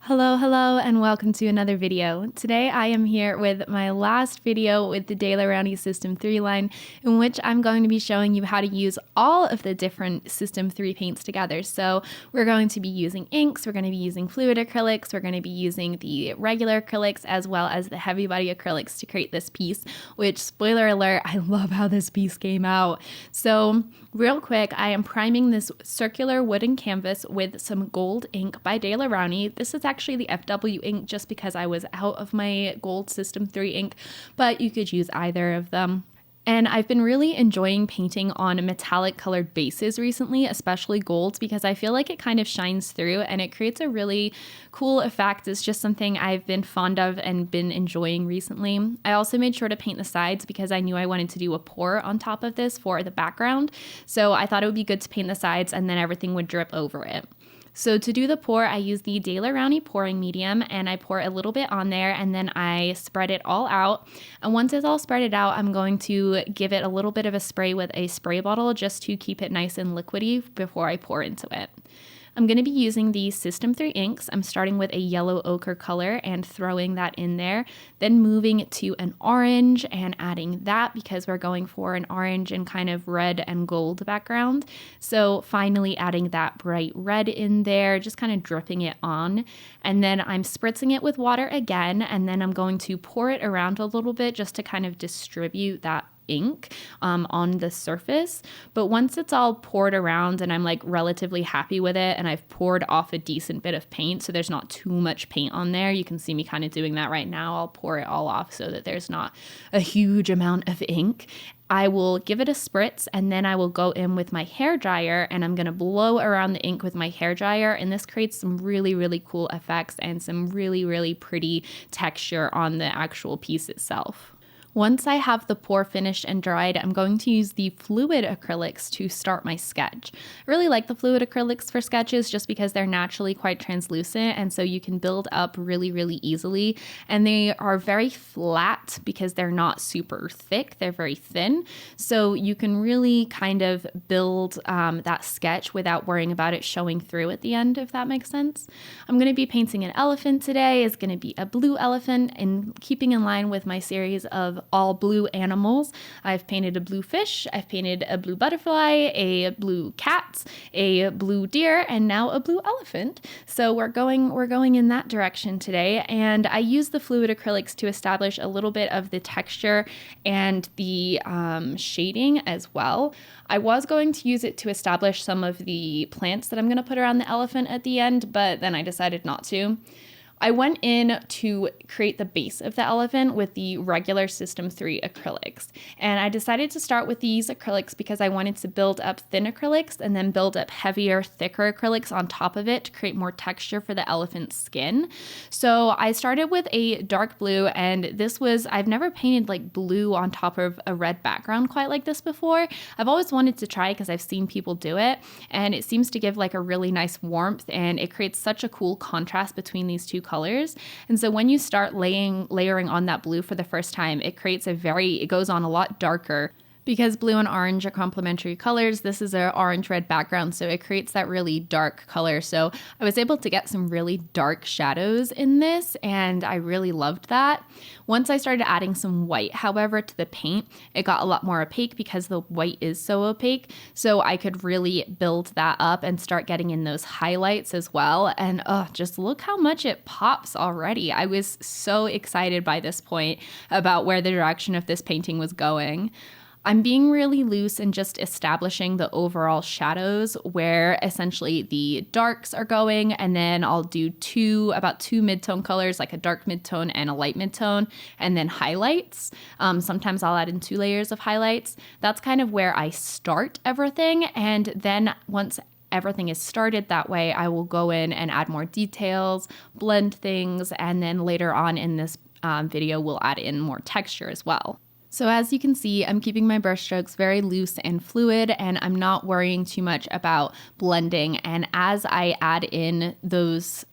Hello, and welcome to another video. Today I am here with my last video with the Daler-Rowney System 3 line, in which I'm going to be showing you how to use all of the different System 3 paints together. So we're going to be using inks, we're going to be using fluid acrylics, we're going to be using the regular acrylics as well as the heavy body acrylics to create this piece, which, spoiler alert, I love how this piece came out. So real quick, I am priming this circular wooden canvas with some gold ink by Daler-Rowney. This is actually the FW ink just because I was out of my gold System 3 ink, but you could use either of them. And I've been really enjoying painting on metallic colored bases recently, especially golds, because I feel like it kind of shines through and it creates a really cool effect. It's just something I've been fond of and been enjoying recently. I also made sure to paint the sides because I knew I wanted to do a pour on top of this for the background. So I thought it would be good to paint the sides and then everything would drip over it. So to do the pour, I use the Daler-Rowney pouring medium and I pour a little bit on there and then I spread it all out. And once it's all spreaded out, I'm going to give it a little bit of a spray with a spray bottle just to keep it nice and liquidy before I pour into it. I'm going to be using the System 3 inks. I'm starting with a yellow ochre color and throwing that in there, then moving to an orange and adding that because we're going for an orange and kind of red and gold background. So finally adding that bright red in there, just kind of dripping it on. And then I'm spritzing it with water again, and then I'm going to pour it around a little bit just to kind of distribute that ink on the surface. But once it's all poured around and I'm like relatively happy with it and I've poured off a decent bit of paint so there's not too much paint on there, you can see me kind of doing that right now. I'll pour it all off so that there's not a huge amount of ink. I will give it a spritz and then I will go in with my hair dryer and I'm going to blow around the ink with my hair dryer, and this creates some really cool effects and some really pretty texture on the actual piece itself. Once I have the pour finished and dried, I'm going to use the fluid acrylics to start my sketch. I really like the fluid acrylics for sketches just because they're naturally quite translucent, and so you can build up really easily. And they are very flat because they're not super thick, they're very thin. So you can really kind of build that sketch without worrying about it showing through at the end, if that makes sense. I'm going to be painting an elephant today. It's going to be a blue elephant, and keeping in line with my series of all blue animals. I've painted a blue fish, I've painted a blue butterfly, a blue cat, a blue deer, and now a blue elephant. So we're going in that direction today. And I use the fluid acrylics to establish a little bit of the texture and the shading as well. I was going to use it to establish some of the plants that I'm going to put around the elephant at the end, but then I decided not to. I went in to create the base of the elephant with the regular System 3 acrylics. And I decided to start with these acrylics because I wanted to build up thin acrylics and then build up heavier, thicker acrylics on top of it to create more texture for the elephant's skin. So I started with a dark blue, and I've never painted like blue on top of a red background quite like this before. I've always wanted to try because I've seen people do it, and it seems to give like a really nice warmth, and it creates such a cool contrast between these two colors. And so when you start layering on that blue for the first time, it goes on a lot darker. Because blue and orange are complementary colors, this is an orange-red background, so it creates that really dark color. So I was able to get some really dark shadows in this, and I really loved that. Once I started adding some white, however, to the paint, it got a lot more opaque because the white is so opaque. So I could really build that up and start getting in those highlights as well. And just look how much it pops already. I was so excited by this point about where the direction of this painting was going. I'm being really loose and just establishing the overall shadows where essentially the darks are going, and then I'll do about two mid-tone colors, like a dark mid-tone and a light mid-tone, and then highlights. Sometimes I'll add in 2 layers of highlights. That's kind of where I start everything, and then once everything is started that way, I will go in and add more details, blend things, and then later on in this video we'll add in more texture as well. So as you can see, I'm keeping my brush strokes very loose and fluid, and I'm not worrying too much about blending. And as I add in those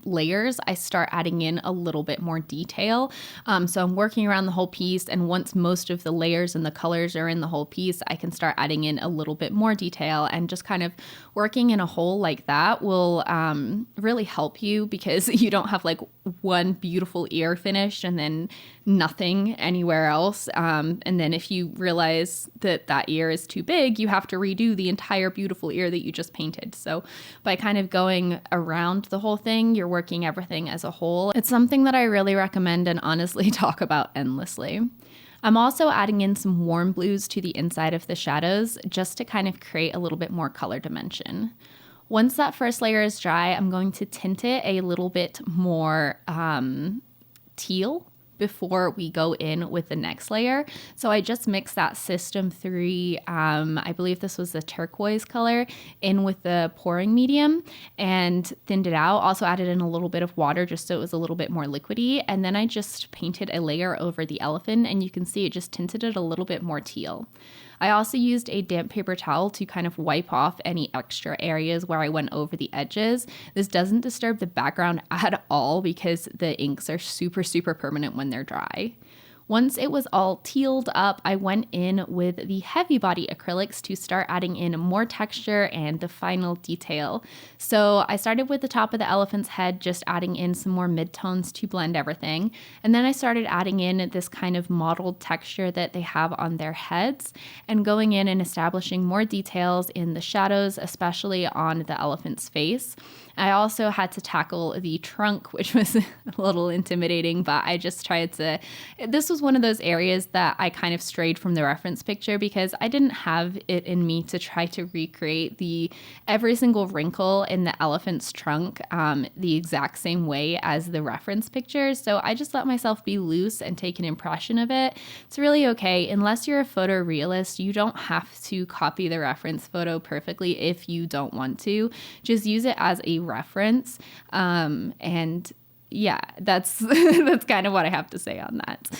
layers, I start adding in a little bit more detail. So I'm working around the whole piece, and once most of the layers and the colors are in the whole piece, I can start adding in a little bit more detail, and just kind of working in a whole like that will really help you, because you don't have like one beautiful ear finished and then nothing anywhere else. And then if you realize that that ear is too big, you have to redo the entire beautiful ear that you just painted. So by kind of going around the whole thing, you're working everything as a whole. It's something that I really recommend and honestly talk about endlessly. I'm also adding in some warm blues to the inside of the shadows just to kind of create a little bit more color dimension. Once that first layer is dry, I'm going to tint it a little bit more teal before we go in with the next layer. So I just mixed that System 3, I believe this was the turquoise color, in with the pouring medium and thinned it out. Also added in a little bit of water just so it was a little bit more liquidy. And then I just painted a layer over the elephant, and you can see it just tinted it a little bit more teal. I also used a damp paper towel to kind of wipe off any extra areas where I went over the edges. This doesn't disturb the background at all because the inks are super, super permanent when they're dry. Once it was all tealed up, I went in with the heavy body acrylics to start adding in more texture and the final detail. So I started with the top of the elephant's head, just adding in some more midtones to blend everything. And then I started adding in this kind of mottled texture that they have on their heads, and going in and establishing more details in the shadows, especially on the elephant's face. I also had to tackle the trunk, which was a little intimidating, but I just tried to, this was one of those areas that I kind of strayed from the reference picture because I didn't have it in me to try to recreate every single wrinkle in the elephant's trunk the exact same way as the reference picture. So I just let myself be loose and take an impression of it. It's really okay. Unless you're a photorealist, you don't have to copy the reference photo perfectly if you don't want to. Just use it as a reference. And yeah, that's that's kind of what I have to say on that.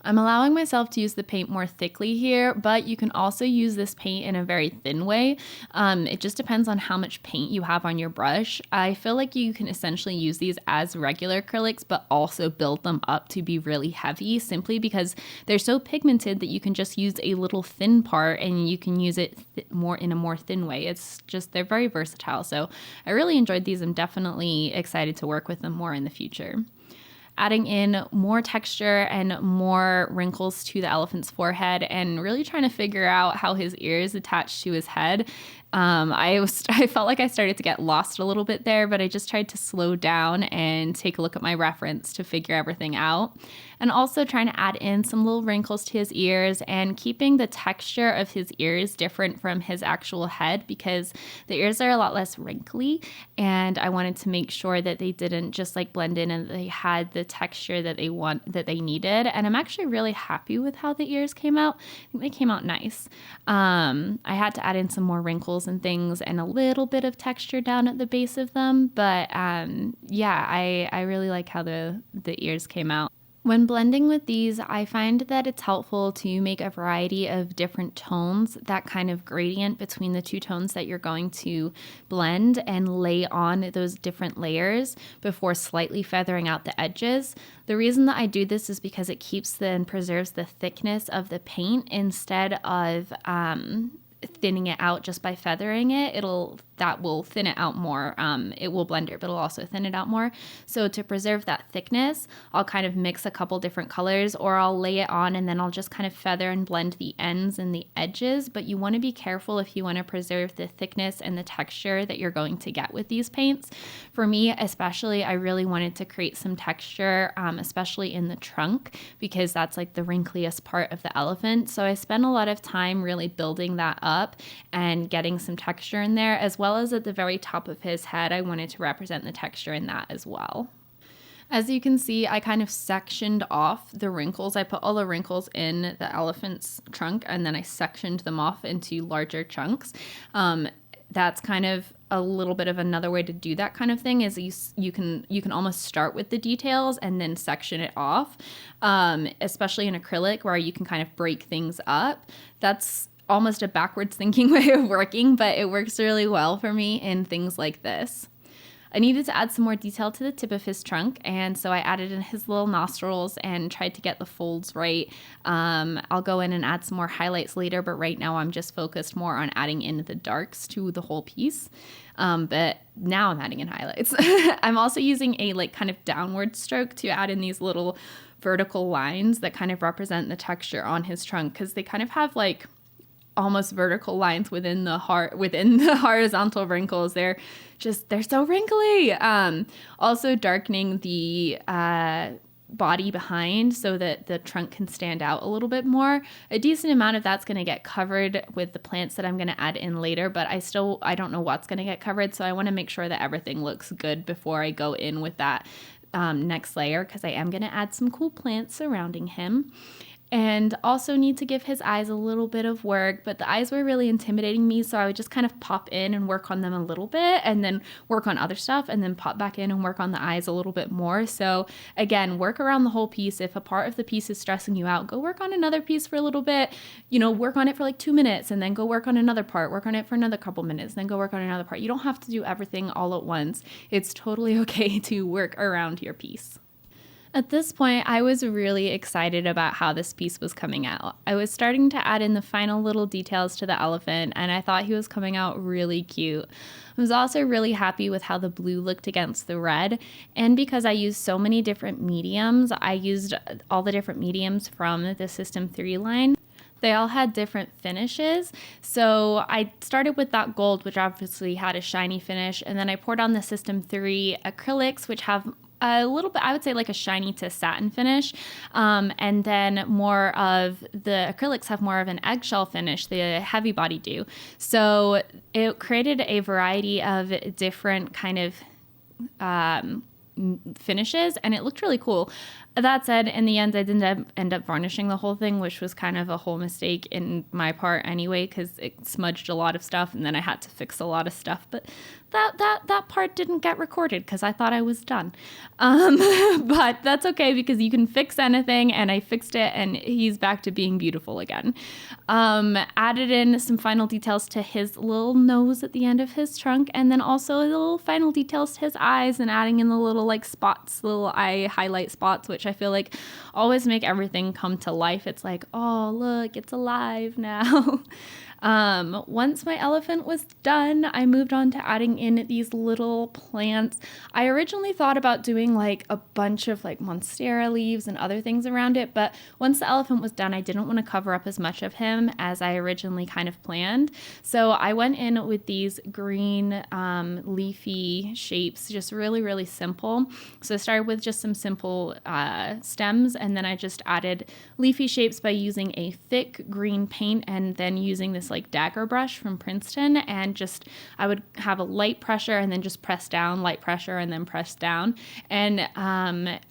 I'm allowing myself to use the paint more thickly here, but you can also use this paint in a very thin way. It just depends on how much paint you have on your brush. I feel like you can essentially use these as regular acrylics, but also build them up to be really heavy simply because they're so pigmented that you can just use a little thin part and you can use it more in a more thin way. It's just, they're very versatile. So I really enjoyed these. I'm definitely excited to work with them more in the future. Adding in more texture and more wrinkles to the elephant's forehead and really trying to figure out how his ears attach to his head. I felt like I started to get lost a little bit there, but I just tried to slow down and take a look at my reference to figure everything out. And also trying to add in some little wrinkles to his ears and keeping the texture of his ears different from his actual head because the ears are a lot less wrinkly, and I wanted to make sure that they didn't just like blend in and they had the texture that they needed. And I'm actually really happy with how the ears came out. I think they came out nice. I had to add in some more wrinkles and things and a little bit of texture down at the base of them, but yeah, I really like how the ears came out. When blending with these, I find that it's helpful to make a variety of different tones, that kind of gradient between the two tones that you're going to blend, and lay on those different layers before slightly feathering out the edges. The reason that I do this is because it keeps and preserves the thickness of the paint instead of thinning it out just by feathering it. That will thin it out more. It will blend it, but it'll also thin it out more. So to preserve that thickness, I'll kind of mix a couple different colors, or I'll lay it on and then I'll just kind of feather and blend the ends and the edges. But you want to be careful if you want to preserve the thickness and the texture that you're going to get with these paints. For me, especially, I really wanted to create some texture, especially in the trunk, because that's like the wrinkliest part of the elephant. So I spent a lot of time really building that up and getting some texture in there, as well as at the very top of his head. I wanted to represent the texture in that as well. As you can see, I kind of sectioned off the wrinkles. I put all the wrinkles in the elephant's trunk and then I sectioned them off into larger chunks. that's kind of a little bit of another way to do that kind of thing, is you can almost start with the details and then section it off, especially in acrylic where you can kind of break things up. That's almost a backwards thinking way of working, but it works really well for me in things like this. I needed to add some more detail to the tip of his trunk, and so I added in his little nostrils and tried to get the folds right. I'll go in and add some more highlights later, but right now I'm just focused more on adding in the darks to the whole piece. But now I'm adding in highlights. I'm also using a like kind of downward stroke to add in these little vertical lines that kind of represent the texture on his trunk, because they kind of have like almost vertical lines within the horizontal wrinkles. They're so wrinkly. Also darkening the body behind so that the trunk can stand out a little bit more. A decent amount of that's going to get covered with the plants that I'm going to add in later, but I don't know what's going to get covered, so I want to make sure that everything looks good before I go in with that next layer, because I am going to add some cool plants surrounding him. And also need to give his eyes a little bit of work, but the eyes were really intimidating me, so I would just kind of pop in and work on them a little bit and then work on other stuff and then pop back in and work on the eyes a little bit more. So again, work around the whole piece. If a part of the piece is stressing you out, go work on another piece for a little bit, work on it for like 2 minutes and then go work on another part, work on it for another couple minutes, then go work on another part. You don't have to do everything all at once. It's totally okay to work around your piece. At this point, I was really excited about how this piece was coming out. I was starting to add in the final little details to the elephant, and I thought he was coming out really cute. I was also really happy with how the blue looked against the red, and because I used so many different mediums, I used all the different mediums from the System 3 line. They all had different finishes. So I started with that gold, which obviously had a shiny finish, and then I poured on the System 3 acrylics, which have a little bit, I would say like a shiny to satin finish. And then more of the acrylics have more of an eggshell finish, the heavy body do. So it created a variety of different kind of finishes, and it looked really cool. That said, in the end, I didn't end up varnishing the whole thing, which was kind of a whole mistake in my part anyway, because it smudged a lot of stuff, and then I had to fix a lot of stuff. But that part didn't get recorded because I thought I was done. But that's okay, because you can fix anything, and I fixed it, and he's back to being beautiful again. Added in some final details to his little nose at the end of his trunk, and then also the little final details to his eyes, and adding in the little like spots, little eye highlight spots, which I feel like always make everything come to life. It's like, oh, look, it's alive now. Once my elephant was done, I moved on to adding in these little plants. I originally thought about doing like a bunch of like monstera leaves and other things around it, but once the elephant was done, I didn't want to cover up as much of him as I originally kind of planned. So I went in with these green leafy shapes, just really, really simple. So I started with just some simple stems, and then I just added leafy shapes by using a thick green paint, and then using this like dagger brush from Princeton, and just I would have a light pressure and then just press down, light pressure and then press down. And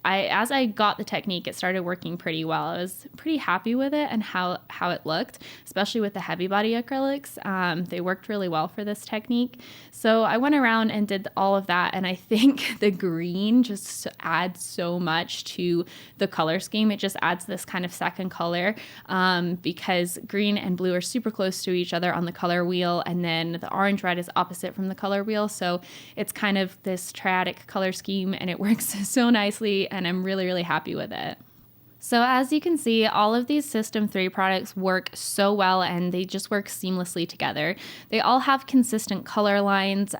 as I got the technique, it started working pretty well. I was pretty happy with it and how it looked, especially with the heavy body acrylics. They worked really well for this technique. So I went around and did all of that, and I think the green just adds so much to the color scheme. It just adds this kind of second color, because green and blue are super close to each other on the color wheel, and then the orange red is opposite from the color wheel, so it's kind of this triadic color scheme, and it works so nicely, and I'm really, really happy with it. So as you can see, all of these System 3 products work so well, and they just work seamlessly together. They all have consistent color lines,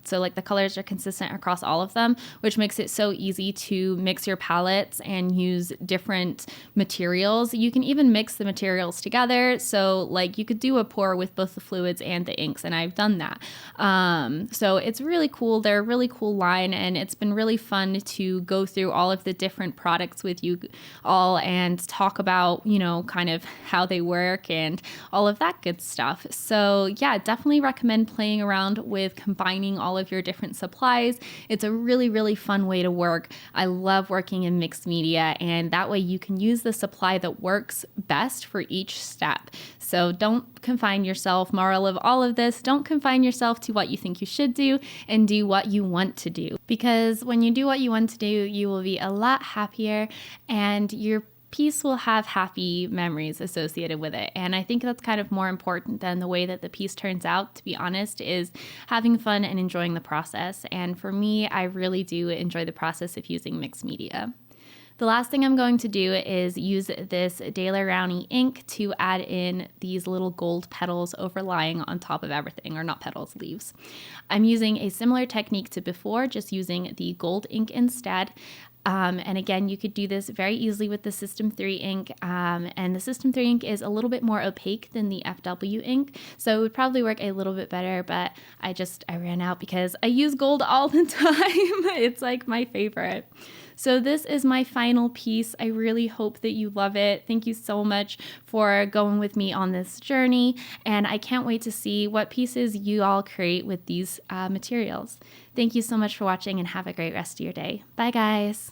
so like the colors are consistent across all of them, which makes it so easy to mix your palettes and use different materials. You can even mix the materials together, so like you could do a pour with both the fluids and the inks, and I've done that. So it's really cool. They're a really cool line, and it's been really fun to go through all of the different products with you all all and talk about, kind of how they work and all of that good stuff. So yeah, definitely recommend playing around with combining all of your different supplies. It's a really, really fun way to work. I love working in mixed media, and that way you can use the supply that works best for each step. So don't confine yourself. Moral of all of this, don't confine yourself to what you think you should do, and do what you want to do. Because when you do what you want to do, you will be a lot happier, and your piece will have happy memories associated with it. And I think that's kind of more important than the way that the piece turns out, to be honest, is having fun and enjoying the process. And for me, I really do enjoy the process of using mixed media. The last thing I'm going to do is use this Daler-Rowney ink to add in these little gold petals overlying on top of everything, or not petals, leaves. I'm using a similar technique to before, just using the gold ink instead. And again, you could do this very easily with the System3 ink, and the System3 ink is a little bit more opaque than the FW ink, so it would probably work a little bit better, but I ran out because I use gold all the time. It's like my favorite. So this is my final piece. I really hope that you love it. Thank you so much for going with me on this journey, and I can't wait to see what pieces you all create with these materials. Thank you so much for watching, and have a great rest of your day. Bye guys.